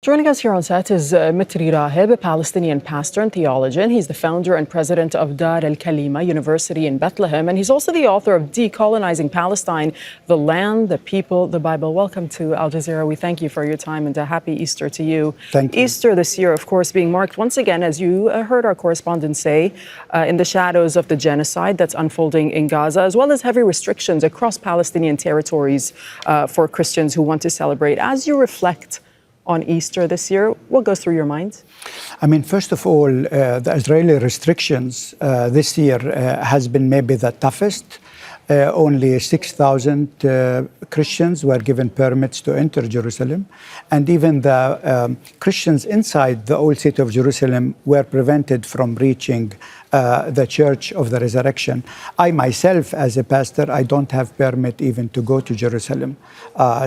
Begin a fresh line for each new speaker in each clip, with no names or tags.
Joining us here on set is Mitri Raheb, a Palestinian pastor and theologian. He's the founder and president of al-Kalima University in Bethlehem, and he's also the author of Decolonizing Palestine, The Land, the People, the Bible. Welcome to Al Jazeera. We thank you for your time, and a happy Easter to you.
Thank you.
Easter this year, of course, being marked once again, as you heard our correspondent say, in the shadows of the genocide that's unfolding in Gaza, as well as heavy restrictions across Palestinian territories for Christians who want to celebrate. As you reflect on Easter this year, what goes through your mind?
I mean, first of all, the Israeli restrictions this year has been maybe the toughest. Only 6,000 Christians were given permits to enter Jerusalem. And even the Christians inside the old city of Jerusalem were prevented from reaching the Church of the Resurrection. I myself, as a pastor, I don't have permit even to go to Jerusalem.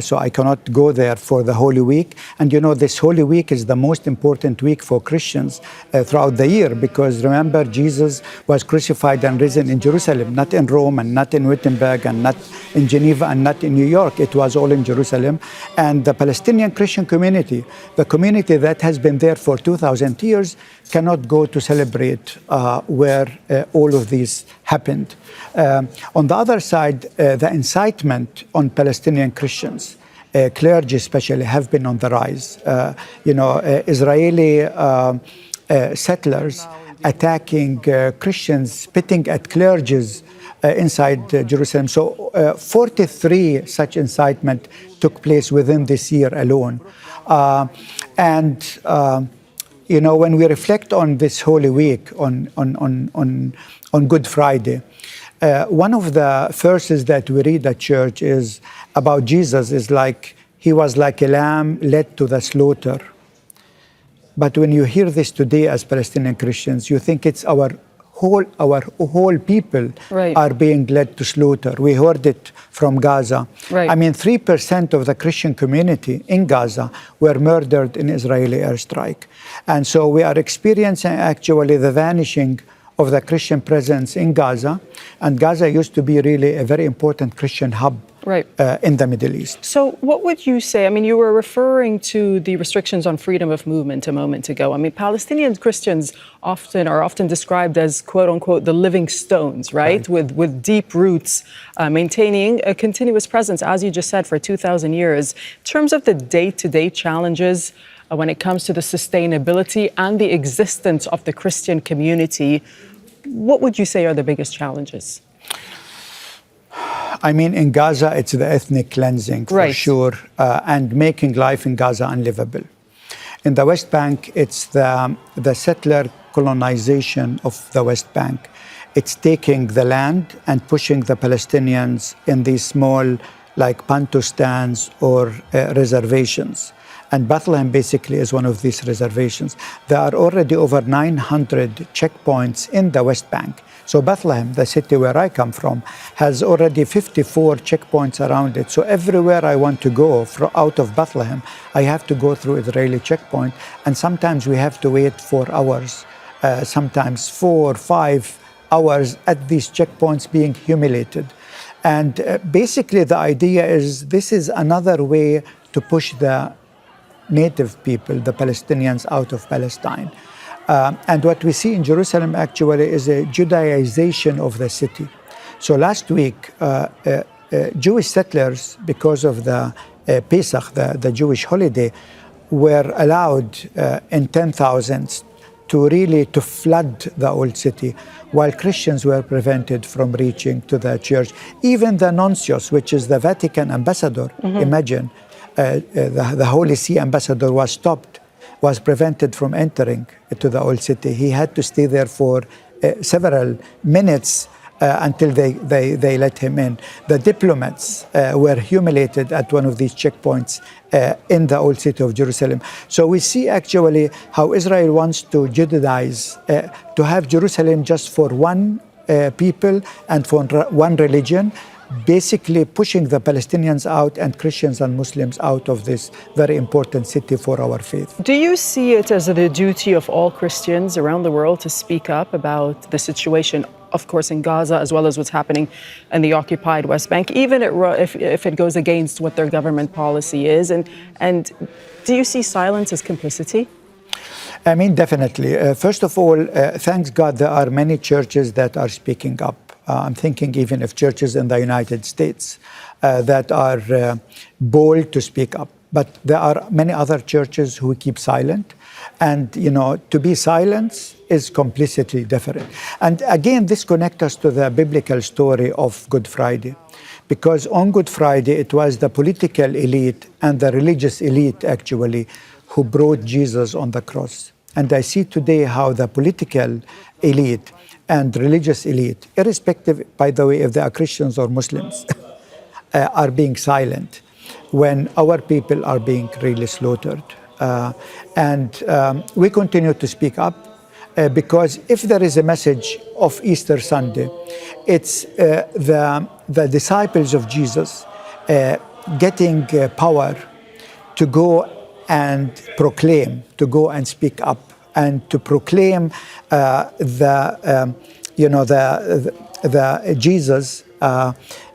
So I cannot go there for the Holy Week. And you know, this Holy Week is the most important week for Christians throughout the year, because remember, Jesus was crucified and risen in Jerusalem, not in Rome and not in Wittenberg and not in Geneva and not in New York. It was all in Jerusalem. And the Palestinian Christian community, the community that has been there for 2,000 years, cannot go to celebrate where all of these happened. On the other side, the incitement on Palestinian Christians, clergy especially, have been on the rise. Israeli settlers attacking Christians, spitting at clergies inside Jerusalem. So 43 such incitement took place within this year alone. When we reflect on this Holy Week, on Good Friday, one of the verses that we read at church is about Jesus, is like, he was like a lamb led to the slaughter. But when you hear this today as Palestinian Christians, you think it's our whole people are being led to slaughter. We heard it from Gaza.
Right.
I mean, 3% of the Christian community in Gaza were murdered in Israeli airstrike. And so we are experiencing actually the vanishing of the Christian presence in Gaza. And Gaza used to be really a very important Christian hub in the Middle East.
So what would you say? I mean, you were referring to the restrictions on freedom of movement a moment ago. I mean, Palestinian Christians are often described as, quote unquote, the living stones, right? With deep roots, maintaining a continuous presence, as you just said, for 2,000 years. In terms of the day-to-day challenges when it comes to the sustainability and the existence of the Christian community, what would you say are the biggest challenges?
I mean, in Gaza, it's the ethnic cleansing, for sure, and making life in Gaza unlivable. In the West Bank, it's the settler colonization of the West Bank. It's taking the land and pushing the Palestinians in these small, like pantustans or reservations. And Bethlehem basically is one of these reservations. There are already over 900 checkpoints in the West Bank. So Bethlehem, the city where I come from, has already 54 checkpoints around it. So everywhere I want to go out of Bethlehem, I have to go through Israeli checkpoint. And sometimes we have to wait 4 hours, sometimes 4 or 5 hours at these checkpoints being humiliated. And basically the idea is this is another way to push the native people, the Palestinians, out of Palestine. And what we see in Jerusalem actually is a Judaization of the city. So last week, Jewish settlers, because of the Pesach, the Jewish holiday, were allowed in 10,000s to flood the old city, while Christians were prevented from reaching to the church. Even the nuncios, which is the Vatican ambassador, imagine, the Holy See ambassador was stopped, was prevented from entering to the old city. He had to stay there for several minutes until they let him in. The diplomats were humiliated at one of these checkpoints in the old city of Jerusalem. So we see actually how Israel wants to Judaize, to have Jerusalem just for one people and for one religion, basically pushing the Palestinians out and Christians and Muslims out of this very important city for our faith.
Do you see it as the duty of all Christians around the world to speak up about the situation, of course, in Gaza, as well as what's happening in the occupied West Bank, even if it goes against what their government policy is? And Do you see silence as complicity?
I mean, definitely. First of all, thanks God, there are many churches that are speaking up. I'm thinking even of churches in the United States that are bold to speak up. But there are many other churches who keep silent. And, you know, to be silent is complicity different. And again, this connects us to the biblical story of Good Friday. Because on Good Friday, it was the political elite and the religious elite, actually, who brought Jesus on the cross. And I see today how the political elite and religious elite, irrespective, by the way, if they are Christians or Muslims, are being silent when our people are being really slaughtered. We continue to speak up because if there is a message of Easter Sunday, it's the disciples of Jesus getting power to go and proclaim, to go and speak up, and to proclaim the Jesus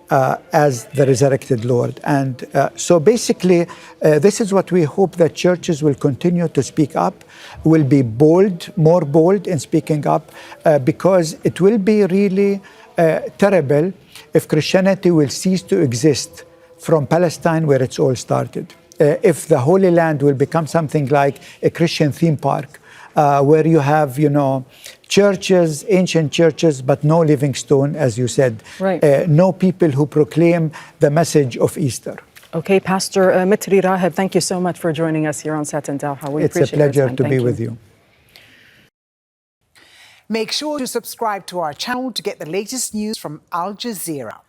as the resurrected Lord. And so basically, this is what we hope, that churches will continue to speak up, will be bold, more bold in speaking up, because it will be really terrible if Christianity will cease to exist from Palestine, where it's all started. If the Holy Land will become something like a Christian theme park, where you have, you know, churches, ancient churches, but no living stone, as you said.
Right.
No people who proclaim the message of Easter.
Okay, Pastor Mitri Raheb, thank you so much for joining us here on Sat and Tawha. We appreciate
It's a pleasure
your time.
to
Thank
be
you.
with you.
Make sure to subscribe to our channel to get the latest news from Al Jazeera.